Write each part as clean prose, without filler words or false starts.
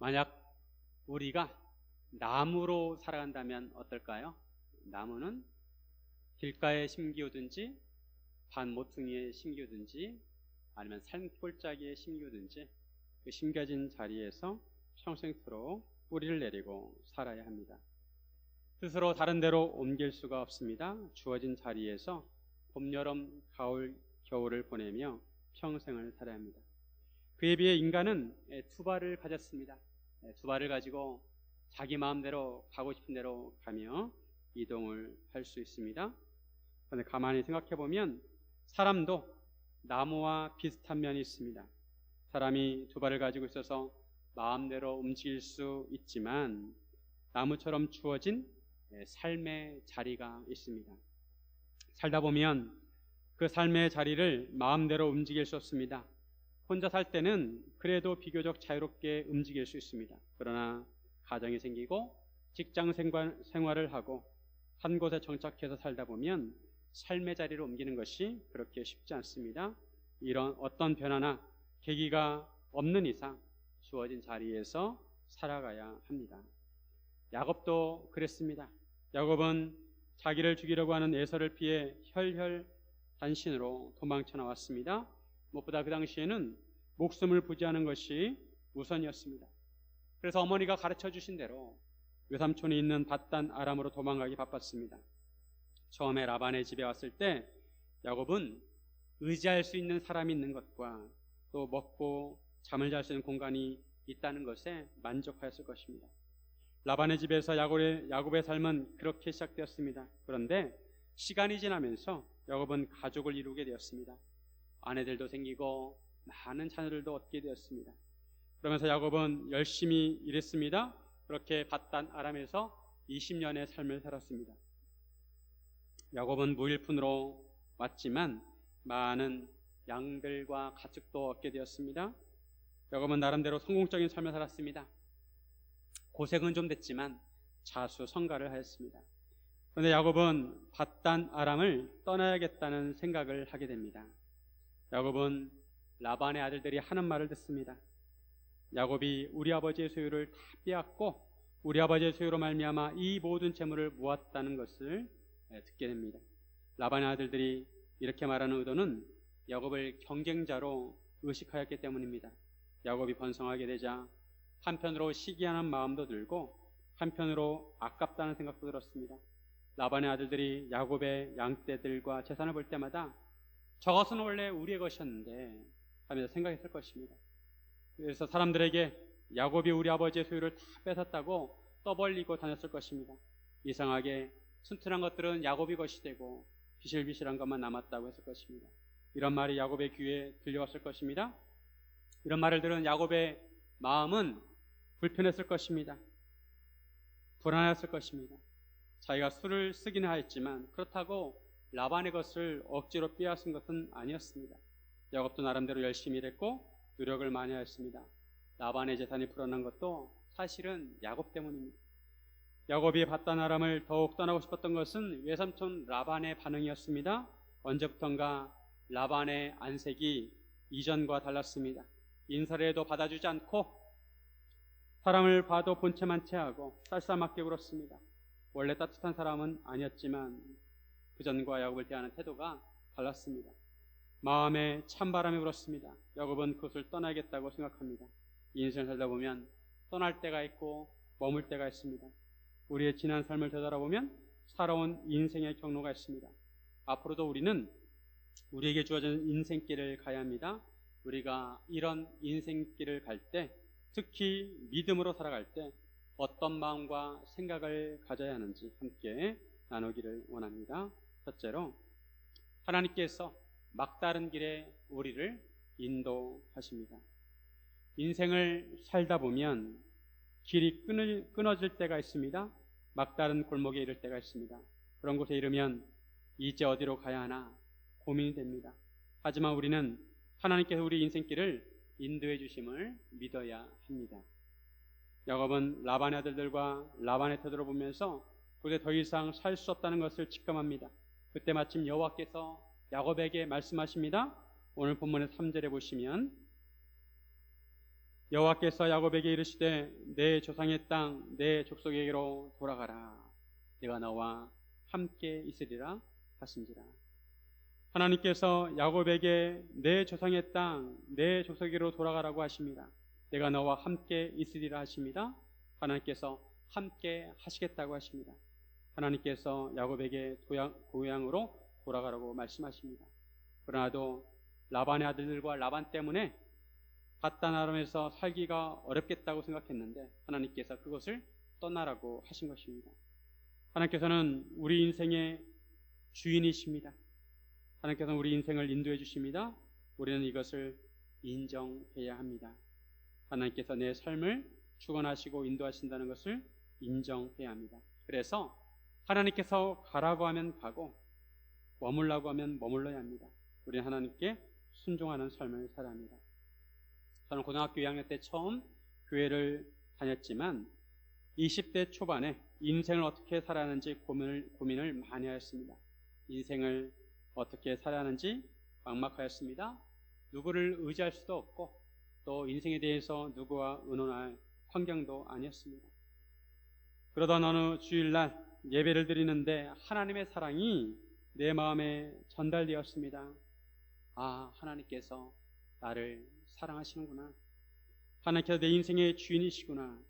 만약 우리가 나무로 살아간다면 어떨까요? 나무는 길가에 심기우든지 반 모퉁이에 심기우든지 아니면 산골짜기에 심기우든지 그 심겨진 자리에서 평생토록 뿌리를 내리고 살아야 합니다. 스스로 다른 데로 옮길 수가 없습니다. 주어진 자리에서 봄, 여름, 가을, 겨울을 보내며 평생을 살아야 합니다. 그에 비해 인간은 두 발을 가졌습니다. 두 발을 가지고 자기 마음대로 가고 싶은 대로 가며 이동을 할 수 있습니다. 그런데 가만히 생각해 보면 사람도 나무와 비슷한 면이 있습니다. 사람이 두 발을 가지고 있어서 마음대로 움직일 수 있지만 나무처럼 주어진 삶의 자리가 있습니다. 살다 보면 그 삶의 자리를 마음대로 움직일 수 없습니다. 혼자 살 때는 그래도 비교적 자유롭게 움직일 수 있습니다. 그러나 가정이 생기고 직장 생활을 하고 한 곳에 정착해서 살다 보면 삶의 자리를 옮기는 것이 그렇게 쉽지 않습니다. 이런 어떤 변화나 계기가 없는 이상 주어진 자리에서 살아가야 합니다. 야곱도 그랬습니다. 야곱은 자기를 죽이려고 하는 에서를 피해 혈혈단신으로 도망쳐 나왔습니다. 무엇보다 그 당시에는 목숨을 부지하는 것이 우선이었습니다. 그래서 어머니가 가르쳐 주신 대로 외삼촌이 있는 밧단 아람으로 도망가기 바빴습니다. 처음에 라반의 집에 왔을 때 야곱은 의지할 수 있는 사람이 있는 것과 또 먹고 잠을 잘 수 있는 공간이 있다는 것에 만족하였을 것입니다. 라반의 집에서 야곱의 삶은 그렇게 시작되었습니다. 그런데 시간이 지나면서 야곱은 가족을 이루게 되었습니다. 아내들도 생기고 많은 자녀들도 얻게 되었습니다. 그러면서 야곱은 열심히 일했습니다. 그렇게 밧단 아람에서 20년의 삶을 살았습니다. 야곱은 무일푼으로 왔지만 많은 양들과 가축도 얻게 되었습니다. 야곱은 나름대로 성공적인 삶을 살았습니다. 고생은 좀 됐지만 자수성가를 하였습니다. 그런데 야곱은 밧단 아람을 떠나야겠다는 생각을 하게 됩니다. 야곱은 라반의 아들들이 하는 말을 듣습니다. 야곱이 우리 아버지의 소유를 다 빼앗고 우리 아버지의 소유로 말미암아 이 모든 재물을 모았다는 것을 듣게 됩니다. 라반의 아들들이 이렇게 말하는 의도는 야곱을 경쟁자로 의식하였기 때문입니다. 야곱이 번성하게 되자 한편으로 시기하는 마음도 들고 한편으로 아깝다는 생각도 들었습니다. 라반의 아들들이 야곱의 양떼들과 재산을 볼 때마다 저것은 원래 우리의 것이었는데 하면서 생각했을 것입니다. 그래서 사람들에게 야곱이 우리 아버지의 소유를 다 뺏었다고 떠벌리고 다녔을 것입니다. 이상하게 튼튼한 것들은 야곱이 것이 되고 비실비실한 것만 남았다고 했을 것입니다. 이런 말이 야곱의 귀에 들려왔을 것입니다. 이런 말을 들은 야곱의 마음은 불편했을 것입니다. 불안했을 것입니다. 자기가 술을 쓰기는 하였지만 그렇다고 라반의 것을 억지로 빼앗은 것은 아니었습니다. 야곱도 나름대로 열심히 일했고 노력을 많이 하였습니다. 라반의 재산이 불어난 것도 사실은 야곱 때문입니다. 야곱이 밧단 아람을 더욱 떠나고 싶었던 것은 외삼촌 라반의 반응이었습니다. 언제부턴가 라반의 안색이 이전과 달랐습니다. 인사를 해도 받아주지 않고 사람을 봐도 본체만 체하고 쌀쌀맞게 굴었습니다. 원래 따뜻한 사람은 아니었지만 그전과 야곱을 대하는 태도가 달랐습니다. 마음에 찬바람이 불었습니다. 야곱은 그것을 떠나겠다고 생각합니다. 인생을 살다 보면 떠날 때가 있고 머물 때가 있습니다. 우리의 지난 삶을 되돌아보면 살아온 인생의 경로가 있습니다. 앞으로도 우리는 우리에게 주어진 인생길을 가야 합니다. 우리가 이런 인생길을 갈 때, 특히 믿음으로 살아갈 때 어떤 마음과 생각을 가져야 하는지 함께 나누기를 원합니다. 첫째로, 하나님께서 막다른 길에 우리를 인도하십니다. 인생을 살다 보면 길이 끊어질 때가 있습니다. 막다른 골목에 이를 때가 있습니다. 그런 곳에 이르면 이제 어디로 가야 하나 고민이 됩니다. 하지만 우리는 하나님께서 우리 인생길을 인도해 주심을 믿어야 합니다. 야곱은 라반의 아들들과 라반의 태도를 보면서 그곳에 더 이상 살 수 없다는 것을 직감합니다. 그때 마침 여호와께서 야곱에게 말씀하십니다. 오늘 본문의 3절에 보시면 여호와께서 야곱에게 이르시되 내 조상의 땅 내 족속에게로 돌아가라. 내가 너와 함께 있으리라 하신지라. 하나님께서 야곱에게 내 조상의 땅 내 족속에게로 돌아가라고 하십니다. 내가 너와 함께 있으리라 하십니다. 하나님께서 함께 하시겠다고 하십니다. 하나님께서 야곱에게 고향으로 돌아가라고 말씀하십니다. 그러나도 라반의 아들들과 라반 때문에 밧단 아람에서 살기가 어렵겠다고 생각했는데 하나님께서 그것을 떠나라고 하신 것입니다. 하나님께서는 우리 인생의 주인이십니다. 하나님께서는 우리 인생을 인도해 주십니다. 우리는 이것을 인정해야 합니다. 하나님께서 내 삶을 주관하시고 인도하신다는 것을 인정해야 합니다. 그래서 하나님께서 가라고 하면 가고 머물라고 하면 머물러야 합니다. 우리는 하나님께 순종하는 삶을 살아야 합니다. 저는 고등학교 2학년 때 처음 교회를 다녔지만 20대 초반에 인생을 어떻게 살아야 하는지 고민을 많이 하였습니다. 인생을 어떻게 살아야 하는지 막막하였습니다. 누구를 의지할 수도 없고 또 인생에 대해서 누구와 의논할 환경도 아니었습니다. 그러던 어느 주일날 예배를 드리는데 하나님의 사랑이 내 마음에 전달되었습니다. 아, 하나님께서 나를 사랑하시는구나. 하나님께서 내 인생의 주인이시구나.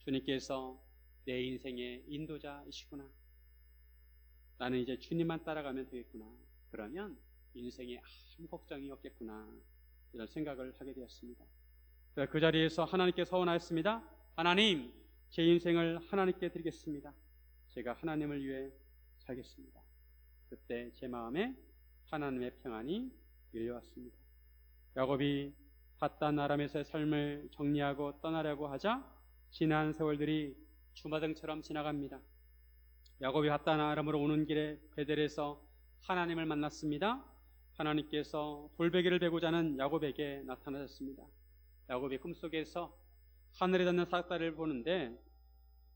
주님께서 내 인생의 인도자이시구나. 나는 이제 주님만 따라가면 되겠구나. 그러면 인생에 아무 걱정이 없겠구나. 이런 생각을 하게 되었습니다. 그 자리에서 하나님께 서원하였습니다. 하나님, 제 인생을 하나님께 드리겠습니다. 제가 하나님을 위해 살겠습니다. 그때 제 마음에 하나님의 평안이 밀려왔습니다. 야곱이 밧단 아람에서의 삶을 정리하고 떠나려고 하자 지난 세월들이 주마등처럼 지나갑니다. 야곱이 밧단 아람으로 오는 길에 베델에서 하나님을 만났습니다. 하나님께서 돌베개를 베고자 하는 야곱에게 나타나셨습니다. 야곱이 꿈속에서 하늘에 닿는 사다리를 보는데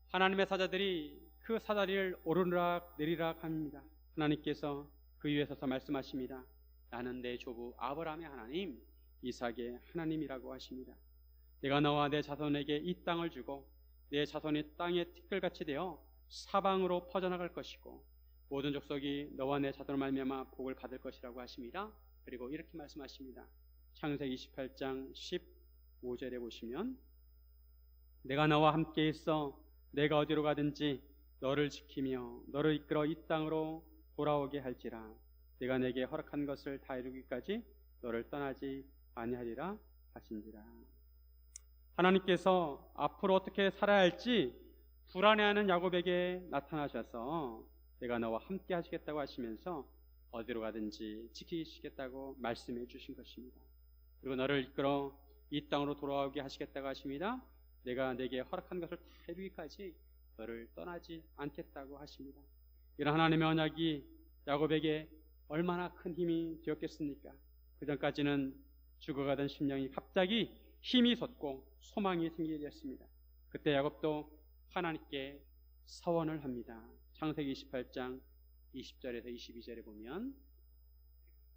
하나님의 사자들이 그 사다리를 오르락 내리락 합니다. 하나님께서 그 위에 서서 말씀하십니다. 나는 내 조부 아브라함의 하나님, 이삭의 하나님이라고 하십니다. 내가 너와 내 자손에게 이 땅을 주고 내 자손이 땅의 티끌같이 되어 사방으로 퍼져나갈 것이고 모든 족속이 너와 내 자손을 말미암아 복을 받을 것이라고 하십니다. 그리고 이렇게 말씀하십니다. 창세기 28장 15절에 보시면 내가 너와 함께 있어 내가 어디로 가든지 너를 지키며 너를 이끌어 이 땅으로 돌아오게 할지라. 내가 내게 허락한 것을 다 이루기까지 너를 떠나지 아니하리라 하신지라. 하나님께서 앞으로 어떻게 살아야 할지 불안해하는 야곱에게 나타나셔서 내가 너와 함께 하시겠다고 하시면서 어디로 가든지 지키시겠다고 말씀해 주신 것입니다. 그리고 너를 이끌어 이 땅으로 돌아오게 하시겠다고 하십니다. 내가 내게 허락한 것을 다 이루기까지 너를 떠나지 않겠다고 하십니다. 이런 하나님의 언약이 야곱에게 얼마나 큰 힘이 되었겠습니까? 그 전까지는 죽어가던 심령이 갑자기 힘이 솟고 소망이 생기게 되었습니다. 그때 야곱도 하나님께 서원을 합니다. 창세기 28장 20절에서 22절에 보면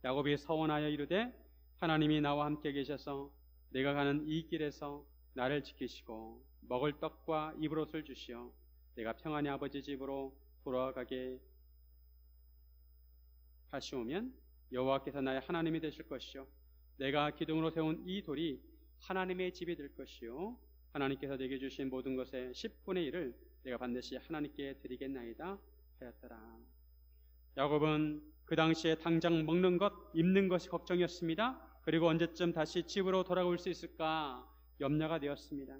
야곱이 서원하여 이르되 하나님이 나와 함께 계셔서 내가 가는 이 길에서 나를 지키시고 먹을 떡과 입을 옷을 주시어 내가 평안히 아버지 집으로 돌아가게 하시오면 여호와께서 나의 하나님이 되실 것이요 내가 기둥으로 세운 이 돌이 하나님의 집이 될 것이요 하나님께서 내게 주신 모든 것의 10분의 1을 내가 반드시 하나님께 드리겠나이다 하였더라. 야곱은 그 당시에 당장 먹는 것, 입는 것이 걱정이었습니다. 그리고 언제쯤 다시 집으로 돌아올 수 있을까 염려가 되었습니다.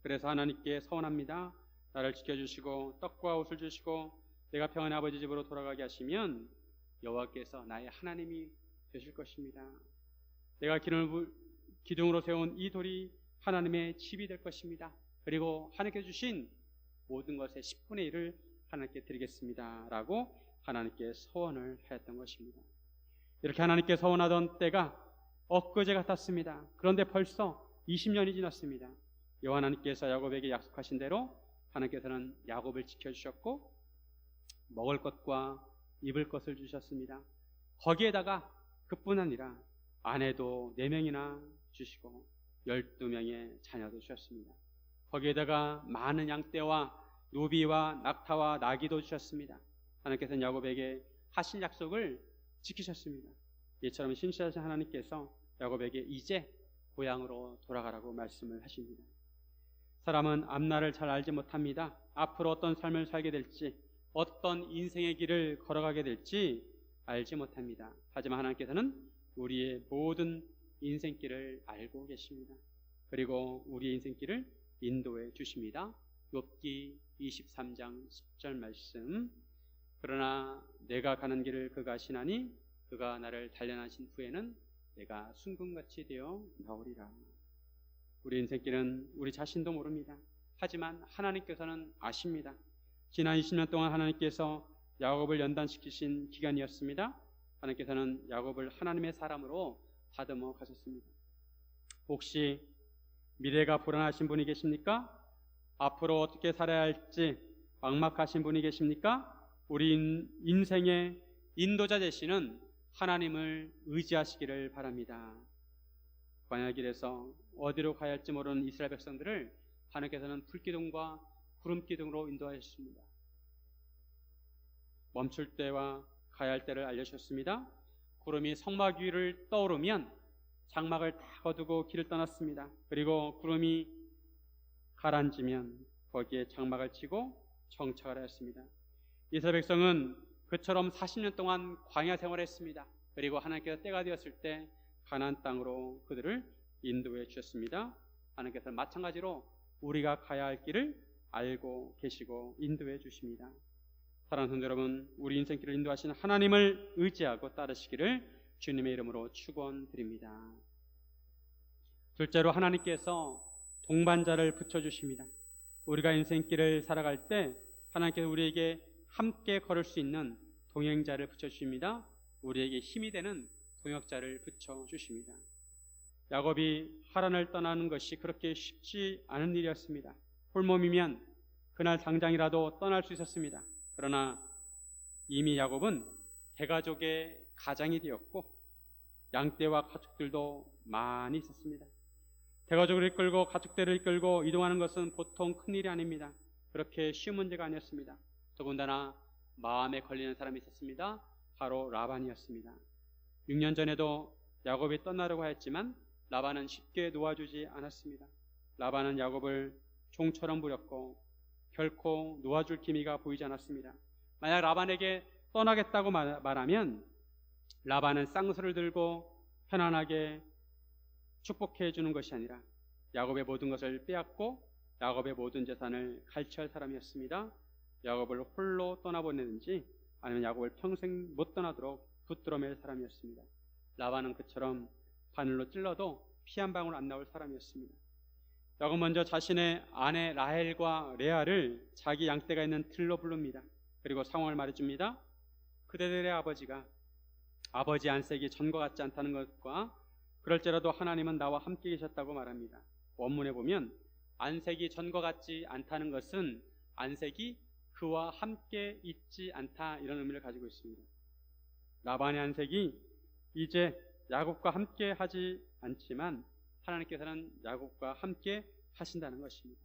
그래서 하나님께 서원합니다. 나를 지켜주시고 떡과 옷을 주시고 내가 평안히 아버지 집으로 돌아가게 하시면 여호와께서 나의 하나님이 되실 것입니다. 내가 기둥으로 세운 이 돌이 하나님의 집이 될 것입니다. 그리고 하나님께 주신 모든 것의 10분의 1을 하나님께 드리겠습니다 라고 하나님께 서원을 하였던 것입니다. 이렇게 하나님께 서원하던 때가 엊그제 같았습니다. 그런데 벌써 20년이 지났습니다. 여호와 하나님께서 야곱에게 약속하신 대로 하나님께서는 야곱을 지켜주셨고 먹을 것과 입을 것을 주셨습니다. 거기에다가 그뿐 아니라 아내도 4명이나 주시고 12명의 자녀도 주셨습니다. 거기에다가 많은 양떼와 노비와 낙타와 나귀도 주셨습니다. 하나님께서는 야곱에게 하신 약속을 지키셨습니다. 이처럼 신실하신 하나님께서 야곱에게 이제 고향으로 돌아가라고 말씀을 하십니다. 사람은 앞날을 잘 알지 못합니다. 앞으로 어떤 삶을 살게 될지, 어떤 인생의 길을 걸어가게 될지 알지 못합니다. 하지만 하나님께서는 우리의 모든 인생길을 알고 계십니다. 그리고 우리의 인생길을 인도해 주십니다. 욥기 23장 10절 말씀. 그러나 내가 가는 길을 그가 아시나니 그가 나를 단련하신 후에는 내가 순금같이 되어 나오리라. 우리 인생길은 우리 자신도 모릅니다. 하지만 하나님께서는 아십니다. 지난 20년 동안 하나님께서 야곱을 연단시키신 기간이었습니다. 하나님께서는 야곱을 하나님의 사람으로 다듬어 가셨습니다. 혹시 미래가 불안하신 분이 계십니까? 앞으로 어떻게 살아야 할지 막막하신 분이 계십니까? 우리 인생의 인도자 되시는 하나님을 의지하시기를 바랍니다. 광야길에서 어디로 가야 할지 모르는 이스라엘 백성들을 하나님께서는 불기둥과 구름기둥으로 인도하셨습니다. 멈출 때와 가야 할 때를 알려주셨습니다. 구름이 성막 위를 떠오르면 장막을 다 거두고 길을 떠났습니다. 그리고 구름이 가라앉으면 거기에 장막을 치고 정착을 하였습니다. 이스라엘 백성은 그처럼 40년 동안 광야 생활을 했습니다. 그리고 하나님께서 때가 되었을 때 가나안 땅으로 그들을 인도해 주셨습니다. 하나님께서 마찬가지로 우리가 가야 할 길을 알고 계시고 인도해 주십니다. 사랑하는 성도 여러분, 우리 인생길을 인도하시는 하나님을 의지하고 따르시기를 주님의 이름으로 축원드립니다. 둘째로 하나님께서 동반자를 붙여주십니다. 우리가 인생길을 살아갈 때 하나님께서 우리에게 함께 걸을 수 있는 동행자를 붙여주십니다. 우리에게 힘이 되는 동역자를 붙여주십니다. 야곱이 하란을 떠나는 것이 그렇게 쉽지 않은 일이었습니다. 홀몸이면 그날 당장이라도 떠날 수 있었습니다. 그러나 이미 야곱은 대가족의 가장이 되었고 양떼와 가축들도 많이 있었습니다. 대가족을 이끌고 가축들을 이끌고 이동하는 것은 보통 큰일이 아닙니다. 그렇게 쉬운 문제가 아니었습니다. 더군다나 마음에 걸리는 사람이 있었습니다. 바로 라반이었습니다. 6년 전에도 야곱이 떠나려고 했지만 라반은 쉽게 놓아주지 않았습니다. 라반은 야곱을 종처럼 부렸고 결코 놓아줄 기미가 보이지 않았습니다. 만약 라반에게 떠나겠다고 말하면 라반은 쌍수를 들고 편안하게 축복해 주는 것이 아니라 야곱의 모든 것을 빼앗고 야곱의 모든 재산을 갈취할 사람이었습니다. 야곱을 홀로 떠나보내든지 아니면 야곱을 평생 못 떠나도록 붙들어맬 사람이었습니다. 라반은 그처럼 바늘로 찔러도 피 한 방울 안 나올 사람이었습니다. 야곱 먼저 자신의 아내 라헬과 레아를 자기 양떼가 있는 들로 부릅니다. 그리고 상황을 말해줍니다. 그대들의 아버지가 아버지 안색이 전과 같지 않다는 것과 그럴지라도 하나님은 나와 함께 계셨다고 말합니다. 원문에 보면 안색이 전과 같지 않다는 것은 안색이 그와 함께 있지 않다, 이런 의미를 가지고 있습니다. 라반의 안색이 이제 야곱과 함께 하지 않지만 하나님께서는 야곱과 함께 하신다는 것입니다.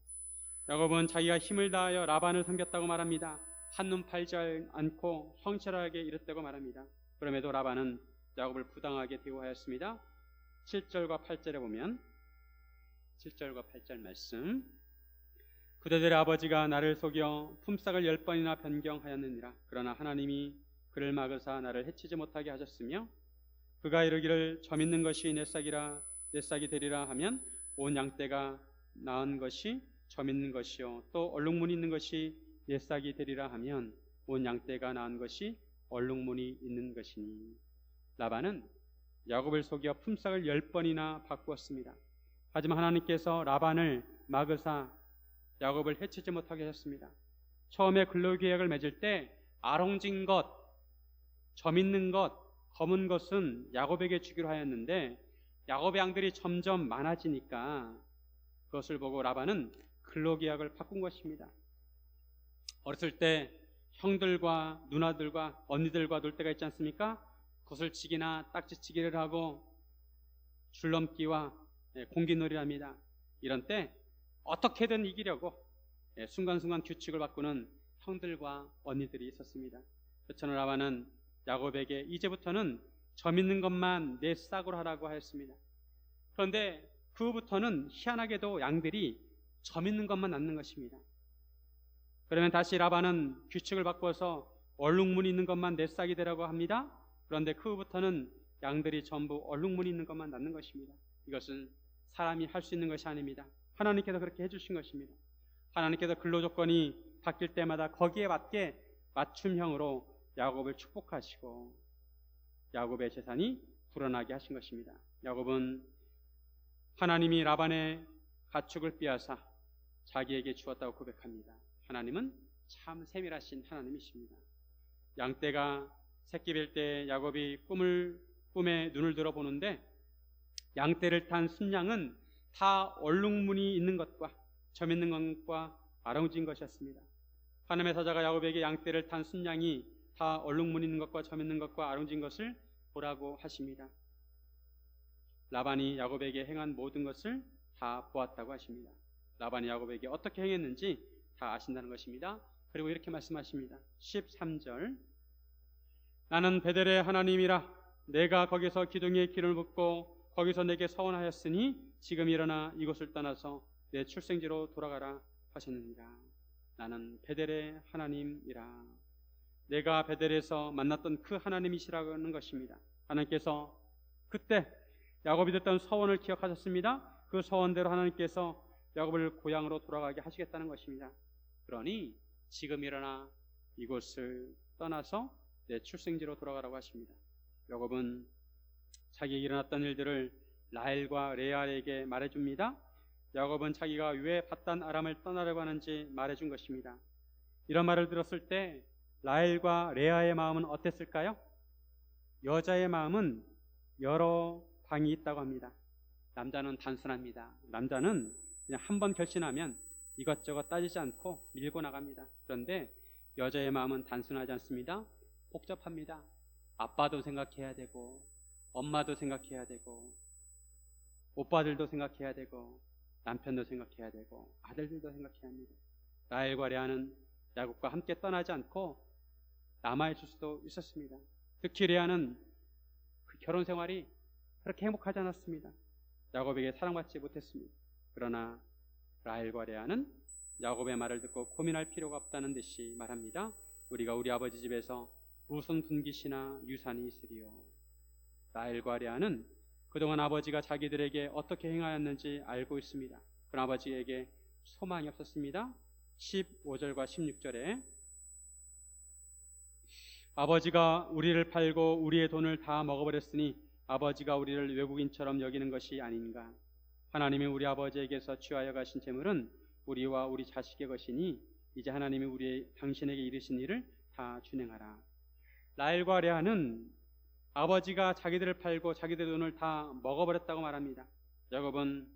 야곱은 자기가 힘을 다하여 라반을 섬겼다고 말합니다. 한눈 팔지 않고 성실하게 일했다고 말합니다. 그럼에도 라반은 야곱을 부당하게 대우하였습니다. 7절과 8절에 보면 7절과 8절 말씀. 그대들의 아버지가 나를 속여 품삯을 10번이나 변경하였느니라. 그러나 하나님이 그를 막으사 나를 해치지 못하게 하셨으며 그가 이르기를 점 있는 것이 내 싹이 되리라 하면 온 양떼가 낳은 것이 점 있는 것이요 또 얼룩무늬 있는 것이 내 싹이 되리라 하면 온 양떼가 낳은 것이 얼룩무늬 있는 것이니. 라반은 야곱을 속여 품삯을 10번이나 바꾸었습니다. 하지만 하나님께서 라반을 막으사 야곱을 해치지 못하게 하셨습니다. 처음에 근로계약을 맺을 때 아롱진 것, 점 있는 것, 검은 것은 야곱에게 주기로 하였는데 야곱의 양들이 점점 많아지니까 그것을 보고 라반은 근로계약을 바꾼 것입니다. 어렸을 때 형들과 누나들과 언니들과 놀 때가 있지 않습니까? 거슬치기나 딱지치기를 하고 줄넘기와 공기놀이랍니다. 이런 때 어떻게든 이기려고 순간순간 규칙을 바꾸는 형들과 언니들이 있었습니다. 그처럼 라반은 야곱에게 이제부터는 점 있는 것만 내 싹으로 하라고 하였습니다. 그런데 그 후부터는 희한하게도 양들이 점 있는 것만 낳는 것입니다. 그러면 다시 라반은 규칙을 바꿔서 얼룩무늬 있는 것만 내 싹이 되라고 합니다. 그런데 그 후부터는 양들이 전부 얼룩무늬 있는 것만 낳는 것입니다. 이것은 사람이 할 수 있는 것이 아닙니다. 하나님께서 그렇게 해주신 것입니다. 하나님께서 근로조건이 바뀔 때마다 거기에 맞게 맞춤형으로 야곱을 축복하시고 야곱의 재산이 불어나게 하신 것입니다. 야곱은 하나님이 라반의 가축을 빼앗아 자기에게 주었다고 고백합니다. 하나님은 참 세밀하신 하나님이십니다. 양떼가 새끼 뵐 때 야곱이 꿈에 눈을 들어 보는데 양떼를 탄 순양은 다 얼룩무늬 있는 것과 점 있는 것과 아롱진 것이었습니다. 하나님의 사자가 야곱에게 양떼를 탄 순양이 다 얼룩무늬 있는 것과 점 있는 것과 아롱진 것을 보라고 하십니다. 라반이 야곱에게 행한 모든 것을 다 보았다고 하십니다. 라반이 야곱에게 어떻게 행했는지 다 아신다는 것입니다. 그리고 이렇게 말씀하십니다. 13절 나는 베델의 하나님이라 내가 거기서 기둥에 기름을 붓고 거기서 내게 서원하였으니 지금 일어나 이곳을 떠나서 내 출생지로 돌아가라 하셨느니라. 나는 베델의 하나님이라. 내가 베델에서 만났던 그 하나님이시라는 것입니다. 하나님께서 그때 야곱이 됐던 서원을 기억하셨습니다. 그 서원대로 하나님께서 야곱을 고향으로 돌아가게 하시겠다는 것입니다. 그러니 지금 일어나 이곳을 떠나서 내 출생지로 돌아가라고 하십니다. 야곱은 자기에게 일어났던 일들을 라헬과 레아에게 말해줍니다. 야곱은 자기가 왜 밧단 아람을 떠나려고 하는지 말해준 것입니다. 이런 말을 들었을 때 라헬과 레아의 마음은 어땠을까요? 여자의 마음은 여러 방이 있다고 합니다. 남자는 단순합니다. 남자는 그냥 한 번 결심하면 이것저것 따지지 않고 밀고 나갑니다. 그런데 여자의 마음은 단순하지 않습니다. 복잡합니다. 아빠도 생각해야 되고 엄마도 생각해야 되고 오빠들도 생각해야 되고 남편도 생각해야 되고 아들들도 생각해야 합니다. 라헬과 레아는 야곱과 함께 떠나지 않고 남아있을 수도 있었습니다. 특히 레아는 그 결혼 생활이 그렇게 행복하지 않았습니다. 야곱에게 사랑받지 못했습니다. 그러나 라헬과 레아는 야곱의 말을 듣고 고민할 필요가 없다는 듯이 말합니다. 우리가 우리 아버지 집에서 무슨 분깃이나 유산이 있으리요. 라헬과 레아는 그동안 아버지가 자기들에게 어떻게 행하였는지 알고 있습니다. 그러나 아버지에게 소망이 없었습니다. 15절과 16절에 아버지가 우리를 팔고 우리의 돈을 다 먹어버렸으니 아버지가 우리를 외국인처럼 여기는 것이 아닌가. 하나님이 우리 아버지에게서 취하여 가신 재물은 우리와 우리 자식의 것이니 이제 하나님이 당신에게 이르신 일을 다 준행하라. 라헬과 레아는 아버지가 자기들을 팔고 자기들 돈을 다 먹어버렸다고 말합니다. 야곱은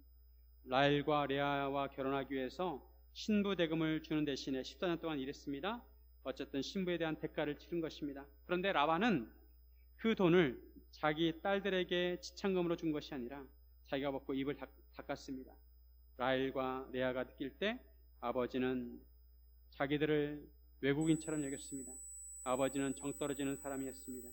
라헬과 레아와 결혼하기 위해서 신부 대금을 주는 대신에 14년 동안 일했습니다. 어쨌든 신부에 대한 대가를 치른 것입니다. 그런데 라반은 그 돈을 자기 딸들에게 지참금으로 준 것이 아니라 자기가 먹고 입을 닦았습니다. 라헬과 레아가 느낄 때 아버지는 자기들을 외국인처럼 여겼습니다. 아버지는 정 떨어지는 사람이었습니다.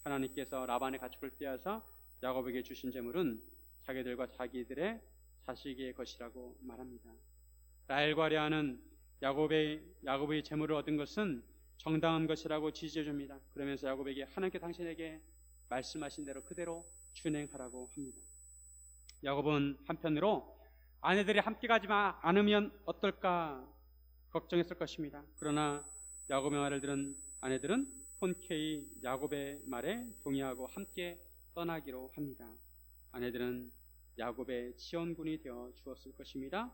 하나님께서 라반의 가축을 빼앗아 야곱에게 주신 재물은 자기들과 자기들의 자식의 것이라고 말합니다. 라헬과 레아는 야곱의 재물을 얻은 것은 정당한 것이라고 지지해 줍니다. 그러면서 야곱에게 하나님께 당신에게 말씀하신 대로 그대로 준행하라고 합니다. 야곱은 한편으로 아내들이 함께 가지 않으면 어떨까 걱정했을 것입니다. 그러나 야곱의 말을 들은 아내들은 흔쾌히 야곱의 말에 동의하고 함께 떠나기로 합니다. 아내들은 야곱의 지원군이 되어 주었을 것입니다.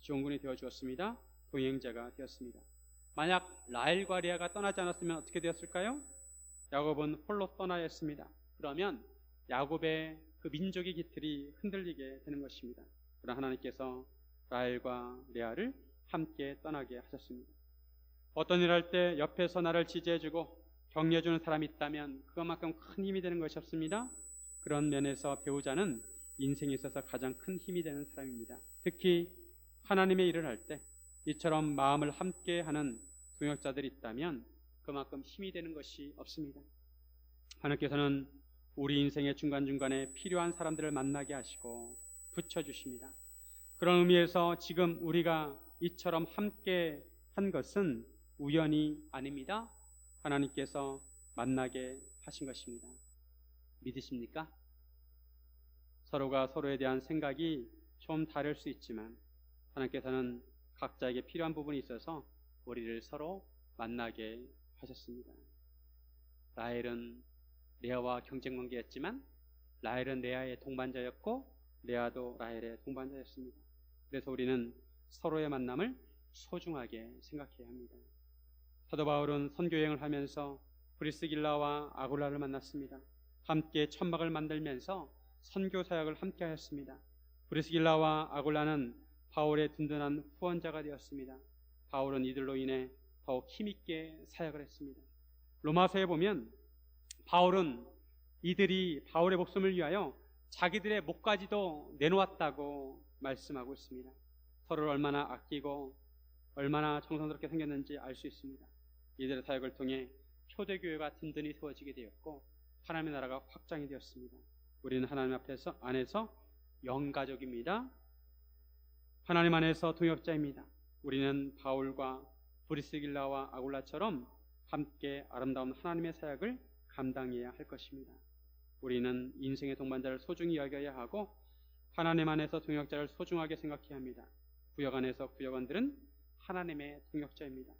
지원군이 되어 주었습니다. 동행자가 되었습니다. 만약 라헬과 레아가 떠나지 않았으면 어떻게 되었을까요? 야곱은 홀로 떠나야 했습니다. 그러면 야곱의 그 민족의 기틀이 흔들리게 되는 것입니다. 그러나 하나님께서 라헬과 레아를 함께 떠나게 하셨습니다. 어떤 일을 할 때 옆에서 나를 지지해주고 격려해주는 사람이 있다면 그것만큼 큰 힘이 되는 것이 없습니다. 그런 면에서 배우자는 인생에 있어서 가장 큰 힘이 되는 사람입니다. 특히 하나님의 일을 할 때 이처럼 마음을 함께 하는 동역자들이 있다면 그만큼 힘이 되는 것이 없습니다. 하나님께서는 우리 인생의 중간중간에 필요한 사람들을 만나게 하시고 붙여주십니다. 그런 의미에서 지금 우리가 이처럼 함께 한 것은 우연이 아닙니다. 하나님께서 만나게 하신 것입니다. 믿으십니까? 서로가 서로에 대한 생각이 좀 다를 수 있지만 하나님께서는 각자에게 필요한 부분이 있어서 우리를 서로 만나게 하셨습니다. 라헬은 레아와 경쟁 관계였지만 라헬은 레아의 동반자였고 레아도 라헬의 동반자였습니다. 그래서 우리는 서로의 만남을 소중하게 생각해야 합니다. 사도 바울은 선교여행을 하면서 브리스길라와 아굴라를 만났습니다. 함께 천막을 만들면서 선교 사역을 함께 하였습니다. 브리스길라와 아굴라는 바울의 든든한 후원자가 되었습니다. 바울은 이들로 인해 더욱 힘있게 사역을 했습니다. 로마서에 보면 바울은 이들이 바울의 목숨을 위하여 자기들의 목까지도 내놓았다고 말씀하고 있습니다. 서로를 얼마나 아끼고 얼마나 정성스럽게 생겼는지 알 수 있습니다. 이들의 사역을 통해 초대교회가 든든히 세워지게 되었고 하나님의 나라가 확장이 되었습니다. 우리는 하나님 안에서 영가족입니다. 하나님 안에서 동역자입니다. 우리는 바울과 브리스길라와 아굴라처럼 함께 아름다운 하나님의 사역을 감당해야 할 것입니다. 우리는 인생의 동반자를 소중히 여겨야 하고 하나님 안에서 동역자를 소중하게 생각해야 합니다. 구역 안에서 구역원들은 하나님의 동역자입니다.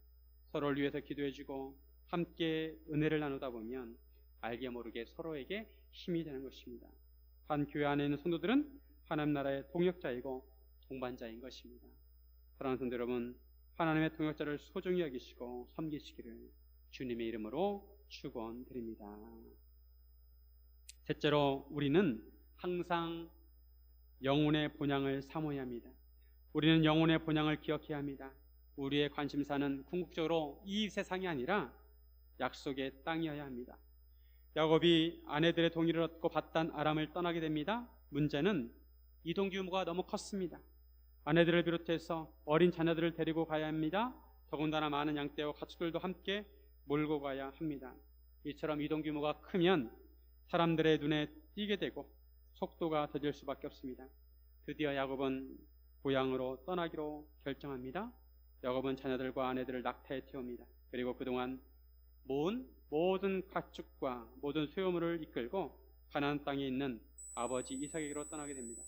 서로를 위해서 기도해주고 함께 은혜를 나누다 보면 알게 모르게 서로에게 힘이 되는 것입니다. 한 교회 안에 있는 성도들은 하나님 나라의 동역자이고 동반자인 것입니다. 사랑하는 성도 여러분, 하나님의 동역자를 소중히 여기시고 섬기시기를 주님의 이름으로 축원드립니다. 셋째로 우리는 항상 영혼의 본향을 사모해야 합니다. 우리는 영혼의 본향을 기억해야 합니다. 우리의 관심사는 궁극적으로 이 세상이 아니라 약속의 땅이어야 합니다. 야곱이 아내들의 동의를 얻고 바단 아람을 떠나게 됩니다. 문제는 이동 규모가 너무 컸습니다. 아내들을 비롯해서 어린 자녀들을 데리고 가야 합니다. 더군다나 많은 양떼와 가축들도 함께 몰고 가야 합니다. 이처럼 이동 규모가 크면 사람들의 눈에 띄게 되고 속도가 더딜 수밖에 없습니다. 드디어 야곱은 고향으로 떠나기로 결정합니다. 야곱은 자녀들과 아내들을 낙타에 태웁니다. 그리고 그동안 모은 모든 가축과 모든 소유물을 이끌고 가나안 땅에 있는 아버지 이삭에게로 떠나게 됩니다.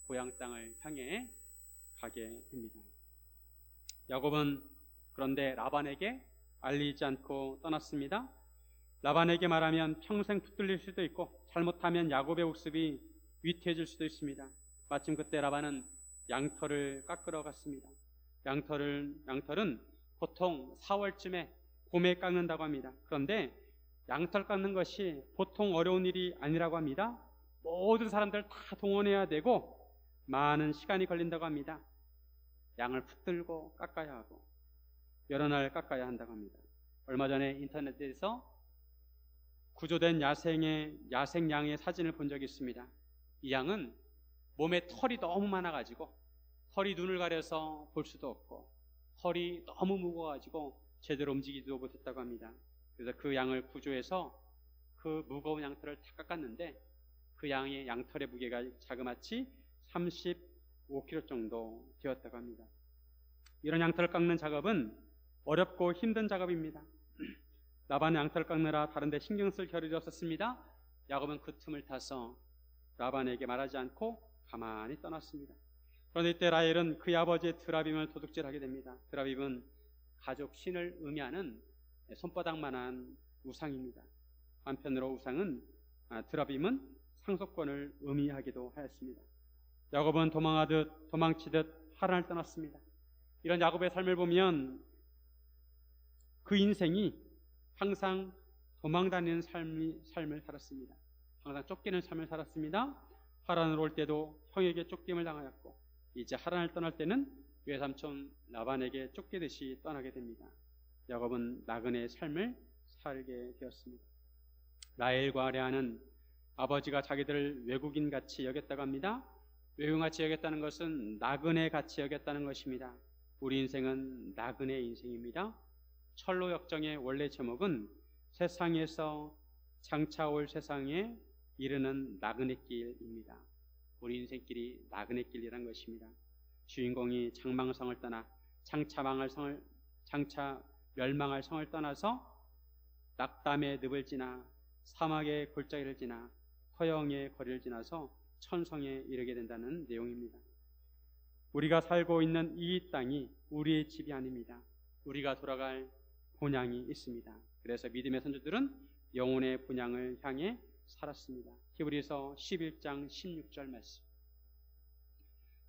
고향 땅을 향해 가게 됩니다. 야곱은 그런데 라반에게 알리지 않고 떠났습니다. 라반에게 말하면 평생 붙들릴 수도 있고 잘못하면 야곱의 모습이 위태해질 수도 있습니다. 마침 그때 라반은 양털을 깎으러 갔습니다. 양털은 보통 4월쯤에 봄에 깎는다고 합니다. 그런데 양털 깎는 것이 보통 어려운 일이 아니라고 합니다. 모든 사람들 다 동원해야 되고 많은 시간이 걸린다고 합니다. 양을 붙들고 깎아야 하고 여러 날 깎아야 한다고 합니다. 얼마 전에 인터넷에서 구조된 야생 양의 사진을 본 적이 있습니다. 이 양은 몸에 털이 너무 많아가지고 털이 눈을 가려서 볼 수도 없고 털이 너무 무거워가지고 제대로 움직이지도 못했다고 합니다. 그래서 그 양을 구조해서 그 무거운 양털을 다 깎았는데 그 양의 양털의 무게가 자그마치 35kg 정도 되었다고 합니다. 이런 양털을 깎는 작업은 어렵고 힘든 작업입니다. 라반은 양털을 깎느라 다른 데 신경 쓸 겨를이 없었습니다. 야곱은 그 틈을 타서 라반에게 말하지 않고 가만히 떠났습니다. 그런데 이때 라헬은 그의 아버지의 드라빔을 도둑질하게 됩니다. 드라빔은 가족 신을 의미하는 손바닥만한 우상입니다. 한편으로 드라빔은 상속권을 의미하기도 하였습니다. 야곱은 도망치듯 하란을 떠났습니다. 이런 야곱의 삶을 보면 그 인생이 항상 도망다니는 삶을 살았습니다. 항상 쫓기는 삶을 살았습니다. 하란으로 올 때도 형에게 쫓김을 당하였고 이제 하란을 떠날 때는 외삼촌 라반에게 쫓기듯이 떠나게 됩니다. 야곱은 나그네의 삶을 살게 되었습니다. 라헬과 레아는 아버지가 자기들을 외국인같이 여겼다고 합니다. 외국인같이 여겼다는 것은 나그네같이 여겼다는 것입니다. 우리 인생은 나그네 인생입니다. 철로 역정의 원래 제목은 세상에서 장차 올 세상에 이르는 나그네길입니다. 우리 인생길이 나그네길이란 것입니다. 주인공이 장망성을 떠나 장차 멸망할 성을 떠나서 낙담의 늪을 지나 사막의 골짜기를 지나 허영의 거리를 지나서 천성에 이르게 된다는 내용입니다. 우리가 살고 있는 이 땅이 우리의 집이 아닙니다. 우리가 돌아갈 본향이 있습니다. 그래서 믿음의 선조들은 영혼의 본향을 향해 살았습니다. 히브리서 11장 16절 말씀.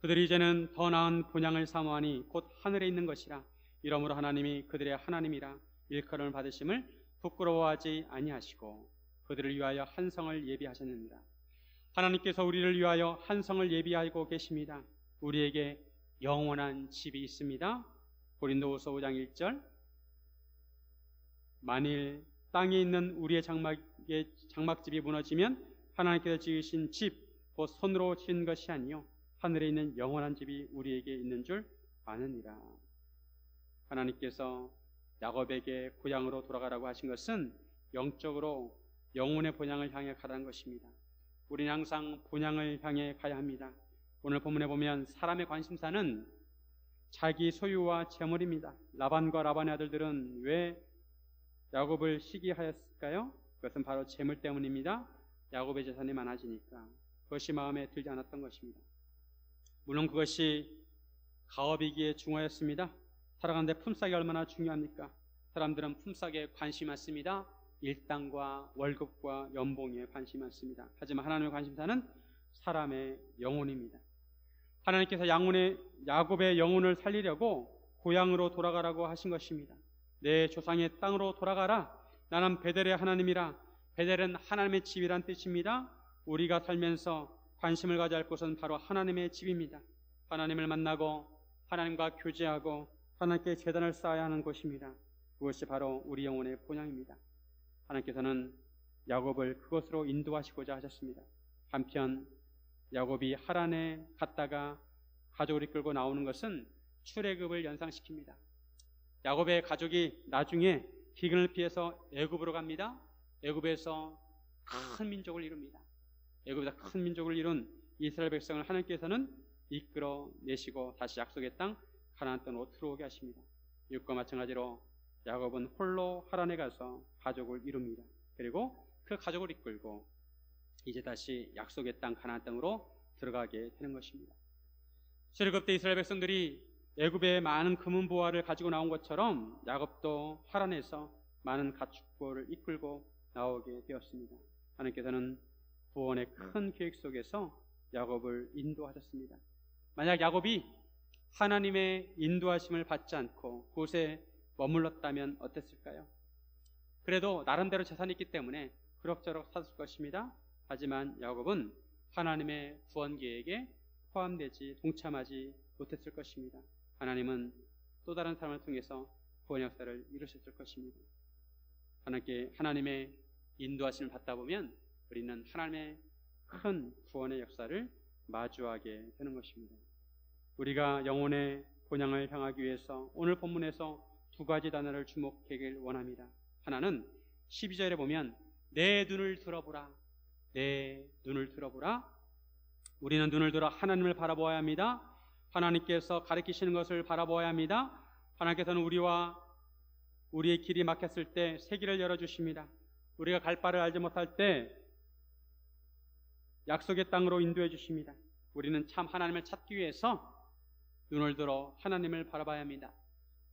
그들이 이제는 더 나은 본향을 사모하니 곧 하늘에 있는 것이라. 이러므로 하나님이 그들의 하나님이라 일컬음을 받으심을 부끄러워하지 아니하시고 그들을 위하여 한 성을 예비하셨느니라. 하나님께서 우리를 위하여 한 성을 예비하고 계십니다. 우리에게 영원한 집이 있습니다. 고린도후서 5장 1절. 만일 땅에 있는 우리의 장막집이 무너지면 하나님께서 지으신 집 곧 손으로 지은 것이 아니요 하늘에 있는 영원한 집이 우리에게 있는 줄 아느니라. 하나님께서 야곱에게 고향으로 돌아가라고 하신 것은 영적으로 영혼의 본향을 향해 가라는 것입니다. 우리는 항상 본향을 향해 가야 합니다. 오늘 본문에 보면 사람의 관심사는 자기 소유와 재물입니다. 라반과 라반의 아들들은 왜 야곱을 시기하였을까요? 그것은 바로 재물 때문입니다. 야곱의 재산이 많아지니까 그것이 마음에 들지 않았던 것입니다. 물론 그것이 가업이기에 중요했습니다. 살아가는데 품삯이 얼마나 중요합니까? 사람들은 품삯에 관심이 많습니다. 일당과 월급과 연봉에 관심이 많습니다. 하지만 하나님의 관심사는 사람의 영혼입니다. 하나님께서 야곱의 영혼을 살리려고 고향으로 돌아가라고 하신 것입니다. 내 조상의 땅으로 돌아가라. 나는 베델의 하나님이라. 베델은 하나님의 집이란 뜻입니다. 우리가 살면서 관심을 가져야 할 곳은 바로 하나님의 집입니다. 하나님을 만나고 하나님과 교제하고 하나님께 제단을 쌓아야 하는 곳입니다. 그것이 바로 우리 영혼의 본향입니다. 하나님께서는 야곱을 그것으로 인도하시고자 하셨습니다. 한편 야곱이 하란에 갔다가 가족을 이끌고 나오는 것은 출애굽을 연상시킵니다. 야곱의 가족이 나중에 기근을 피해서 애굽으로 갑니다. 애굽에서 큰 민족을 이룹니다. 애굽에서 큰 민족을 이룬 이스라엘 백성을 하나님께서는 이끌어내시고 다시 약속의 땅 가나안 땅으로 들어오게 하십니다. 이것과 마찬가지로 야곱은 홀로 하란에 가서 가족을 이룹니다. 그리고 그 가족을 이끌고 이제 다시 약속의 땅 가나안 땅으로 들어가게 되는 것입니다. 출애굽 때 이스라엘 백성들이 애굽에 많은 금은 보화를 가지고 나온 것처럼 야곱도 하란에서 많은 가축보를 이끌고 나오게 되었습니다. 하나님께서는 구원의 큰 계획 속에서 야곱을 인도하셨습니다. 만약 야곱이 하나님의 인도하심을 받지 않고 그곳에 머물렀다면 어땠을까요? 그래도 나름대로 재산이 있기 때문에 그럭저럭 샀을 것입니다. 하지만 야곱은 하나님의 구원 계획에 포함되지 동참하지 못했을 것입니다. 하나님은 또 다른 사람을 통해서 구원 역사를 이루셨을 것입니다. 하나님의 인도하심을 받다 보면 우리는 하나님의 큰 구원의 역사를 마주하게 되는 것입니다. 우리가 영혼의 본향을 향하기 위해서 오늘 본문에서 두 가지 단어를 주목하길 원합니다. 하나는 12절에 보면 내 눈을 들어보라. 내 눈을 들어보라. 우리는 눈을 들어 하나님을 바라보아야 합니다. 하나님께서 가르치시는 것을 바라보아야 합니다. 하나님께서는 우리의 길이 막혔을 때 새 길을 열어주십니다. 우리가 갈 바를 알지 못할 때 약속의 땅으로 인도해 주십니다. 우리는 참 하나님을 찾기 위해서 눈을 들어 하나님을 바라봐야 합니다.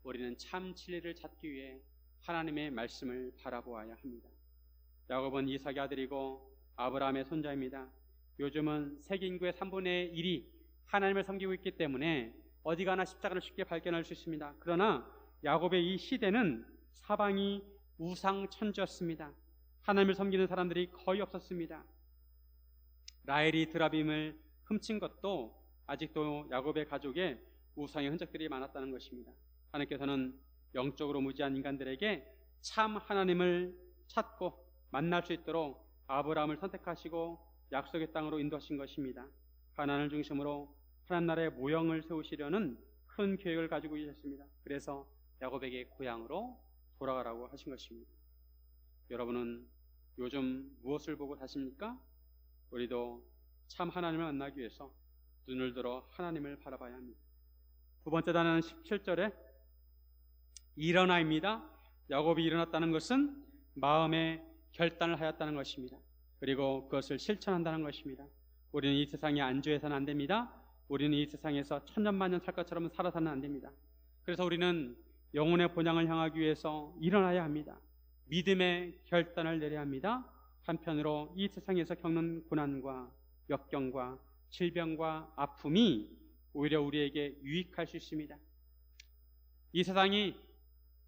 우리는 참 진리를 찾기 위해 하나님의 말씀을 바라보아야 합니다. 야곱은 이삭의 아들이고 아브라함의 손자입니다. 요즘은 세계 인구의 3분의 1이 하나님을 섬기고 있기 때문에 어디 가나 십자가를 쉽게 발견할 수 있습니다. 그러나 야곱의 이 시대는 사방이 우상천지였습니다. 하나님을 섬기는 사람들이 거의 없었습니다. 라헬이 드라빔을 훔친 것도 아직도 야곱의 가족에 우상의 흔적들이 많았다는 것입니다. 하나님께서는 영적으로 무지한 인간들에게 참 하나님을 찾고 만날 수 있도록 아브라함을 선택하시고 약속의 땅으로 인도하신 것입니다. 가나안을 중심으로 하나님 나라의 모형을 세우시려는 큰 계획을 가지고 계셨습니다. 그래서 야곱에게 고향으로 돌아가라고 하신 것입니다. 여러분은 요즘 무엇을 보고 사십니까? 우리도 참 하나님을 만나기 위해서 눈을 들어 하나님을 바라봐야 합니다. 두 번째 단어는 17절에 일어나입니다. 야곱이 일어났다는 것은 마음의 결단을 하였다는 것입니다. 그리고 그것을 실천한다는 것입니다. 우리는 이 세상에 안주해서는 안 됩니다. 우리는 이 세상에서 천년만년 살 것처럼 살아서는 안 됩니다. 그래서 우리는 영혼의 본향을 향하기 위해서 일어나야 합니다. 믿음의 결단을 내려야 합니다. 한편으로 이 세상에서 겪는 고난과 역경과 질병과 아픔이 오히려 우리에게 유익할 수 있습니다. 이 세상이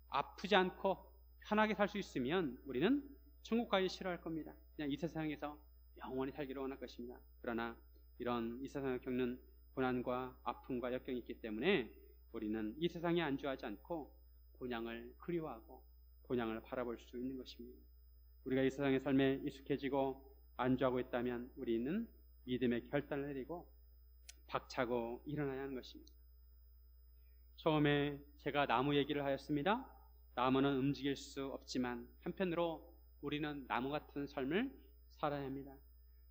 아프지 않고 편하게 살 수 있으면 우리는 천국 가기 싫어할 겁니다. 그냥 이 세상에서 영원히 살기를 원할 것입니다. 그러나 이런 이 세상을 겪는 고난과 아픔과 역경이 있기 때문에 우리는 이 세상에 안주하지 않고 본향을 그리워하고 본향을 바라볼 수 있는 것입니다. 우리가 이 세상의 삶에 익숙해지고 안주하고 있다면 우리는 믿음의 결단을 내리고 박차고 일어나야 하는 것입니다. 처음에 제가 나무 얘기를 하였습니다. 나무는 움직일 수 없지만 한편으로 우리는 나무 같은 삶을 살아야 합니다.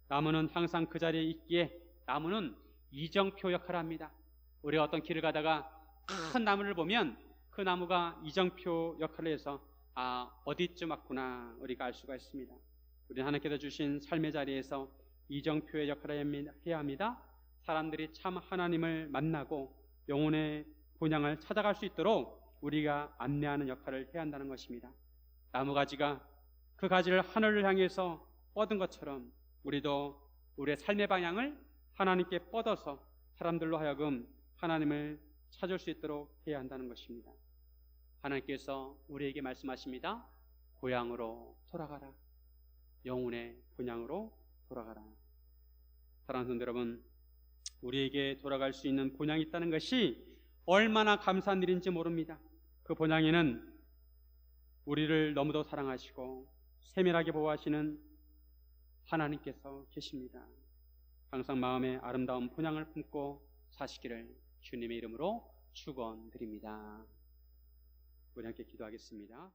나무는 항상 그 자리에 있기에 나무는 이정표 역할을 합니다. 우리가 어떤 길을 가다가 큰 나무를 보면 그 나무가 이정표 역할을 해서 어디쯤 왔구나 우리가 알 수가 있습니다. 우리는 하나님께서 주신 삶의 자리에서 이정표의 역할을 해야 합니다. 사람들이 참 하나님을 만나고 영혼의 본향을 찾아갈 수 있도록 우리가 안내하는 역할을 해야 한다는 것입니다. 나무가지가 그 가지를 하늘을 향해서 뻗은 것처럼 우리도 우리의 삶의 방향을 하나님께 뻗어서 사람들로 하여금 하나님을 찾을 수 있도록 해야 한다는 것입니다. 하나님께서 우리에게 말씀하십니다. 고향으로 돌아가라. 영혼의 본향으로 돌아가라. 사랑하는 성도 여러분, 우리에게 돌아갈 수 있는 본향이 있다는 것이 얼마나 감사한 일인지 모릅니다. 그 본향에는 우리를 너무도 사랑하시고 세밀하게 보호하시는 하나님께서 계십니다. 항상 마음에 아름다운 본향을 품고 사시기를 주님의 이름으로 축원드립니다. 우리 함께 기도하겠습니다.